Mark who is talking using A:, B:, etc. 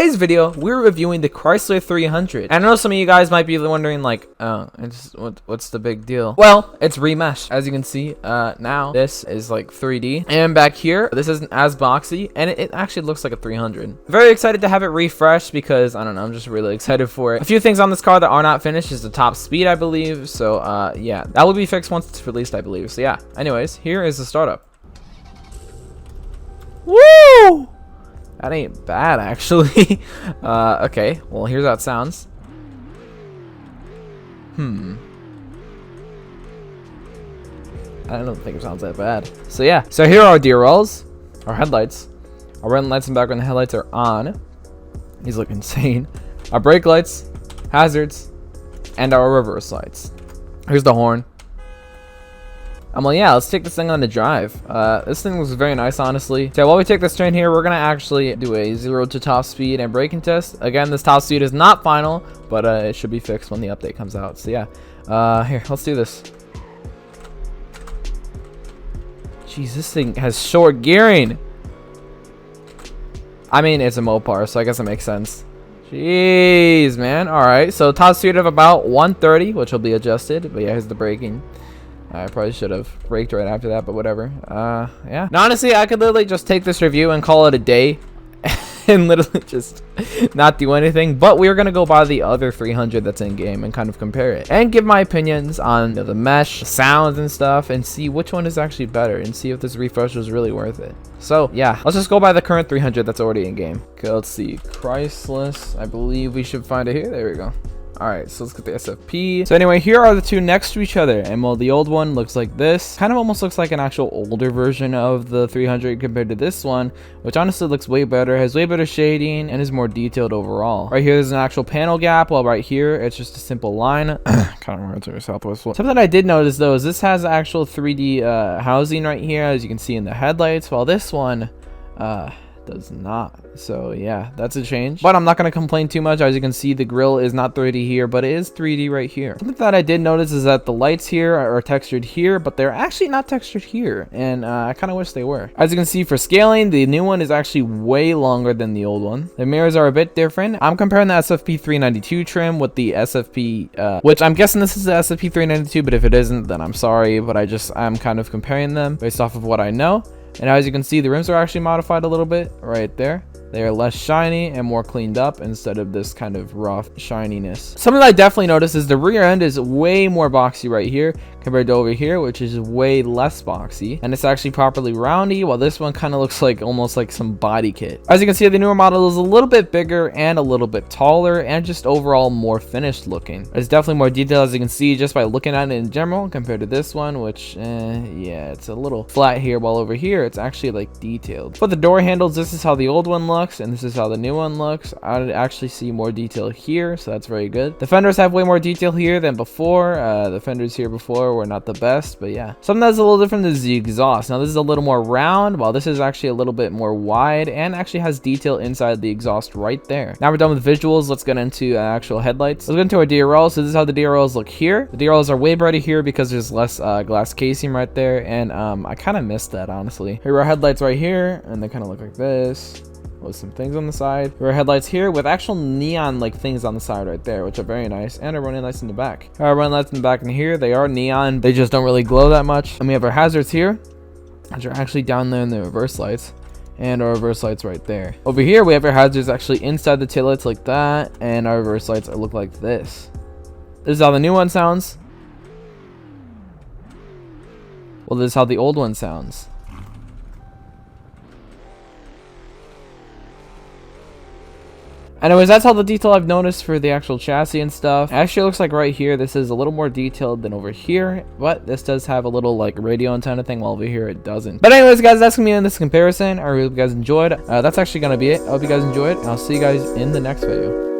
A: today's video, we're reviewing the Chrysler 300. And I know some of you guys might be wondering, like, what's the big deal? Well, it's remeshed. As you can see, now this is like 3D. And back here, this isn't as boxy, and it actually looks like a 300. Very excited to have it refreshed because, I don't know, I'm just really excited for it. A few things on this car that are not finished is the top speed, I believe. So, yeah, that will be fixed once it's released, I believe. So, yeah. Anyways, here is the startup. Woo! That ain't bad, actually. Okay, well, here's how it sounds. I don't think it sounds that bad. So yeah, so here are our DRLs, our headlights. Our running lights in the background, the headlights are on. These look insane. Our brake lights, hazards, and our reverse lights. Here's the horn. Well, yeah, let's take this thing on the drive. This thing looks very nice, honestly. So while we take this train here, we're gonna actually do a 0 to top speed and braking test. Again, this top speed is not final, but it should be fixed when the update comes out. So yeah, here, let's do this. Jeez, this thing has short gearing. I mean, it's a Mopar, so I guess it makes sense. Jeez, man. All right, so top speed of about 130, which will be adjusted. But yeah, here's the braking. I probably should have braked right after that, but whatever. Yeah. Now, honestly, I could literally just take this review and call it a day and literally just not do anything. But we're going to go buy the other 300 that's in game and kind of compare it and give my opinions on the mesh, the sounds and stuff, and see which one is actually better and see if this refresh was really worth it. So, yeah, let's just go buy the current 300 that's already in game. Okay, let's see. Chrysler. I believe we should find it here. There we go. All right, so let's get the SFP. So anyway, here are the two next to each other. And well, the old one looks like this. Kind of almost looks like an actual older version of the 300 compared to this one, which honestly looks way better, has way better shading, and is more detailed overall. Right here, there's an actual panel gap, while right here, it's just a simple line. Kind of reminds me of Southwest one. Something I did notice, though, is this has actual 3D housing right here, as you can see in the headlights, while this one does not. So yeah, that's a change, but I'm not going to complain too much. As you can see, the grill is not 3D here, but it is 3D right here. Something that I did notice is that the lights here are textured here, but they're actually not textured here, and I kind of wish they were. As you can see, for scaling, the new one is actually way longer than the old one. The mirrors are a bit different. I'm comparing the SFP 392 trim with the SFP which I'm guessing this is the SFP 392, but if it isn't, then I'm sorry, but I'm kind of comparing them based off of what I know. And as you can see, the rims are actually modified a little bit right there. They are less shiny and more cleaned up instead of this kind of rough shininess. Something that I definitely noticed is the rear end is way more boxy right here compared to over here, which is way less boxy. And it's actually properly roundy, while this one kind of looks like almost like some body kit. As you can see, the newer model is a little bit bigger and a little bit taller and just overall more finished looking. There's definitely more detail, as you can see, just by looking at it in general compared to this one, which, yeah, it's a little flat here, while over here, it's actually like detailed. But the door handles, this is how the old one looks. And this is how the new one looks. I actually see more detail here, so that's very good. The fenders have way more detail here than before. The fenders here before were not the best, but yeah. Something that's a little different is the exhaust. Now this is a little more round, while this is actually a little bit more wide and actually has detail inside the exhaust right there. Now we're done with visuals. Let's get into actual headlights. Let's get into our DRLs. So this is how the DRLs look here. The DRLs are way brighter here because there's less glass casing right there, and I kind of missed that, honestly. Here are our headlights right here, and they kind of look like this, with some things on the side. There are headlights here with actual neon like things on the side right there, which are very nice, and our running lights in the back. Our running lights in the back and here, they are neon, they just don't really glow that much. And we have our hazards here, which are actually down there in the reverse lights, and our reverse lights right there. Over here we have our hazards actually inside the taillights like that, and our reverse lights look like this. This is how the new one sounds. Well, this is how the old one sounds. Anyways, that's all the detail I've noticed for the actual chassis and stuff. It actually looks like right here, this is a little more detailed than over here, but this does have a little like radio antenna thing, while over here it doesn't. But anyways, guys, that's gonna be in this comparison. I hope you guys enjoyed. That's actually gonna be it. I hope you guys enjoyed, and I'll see you guys in the next video.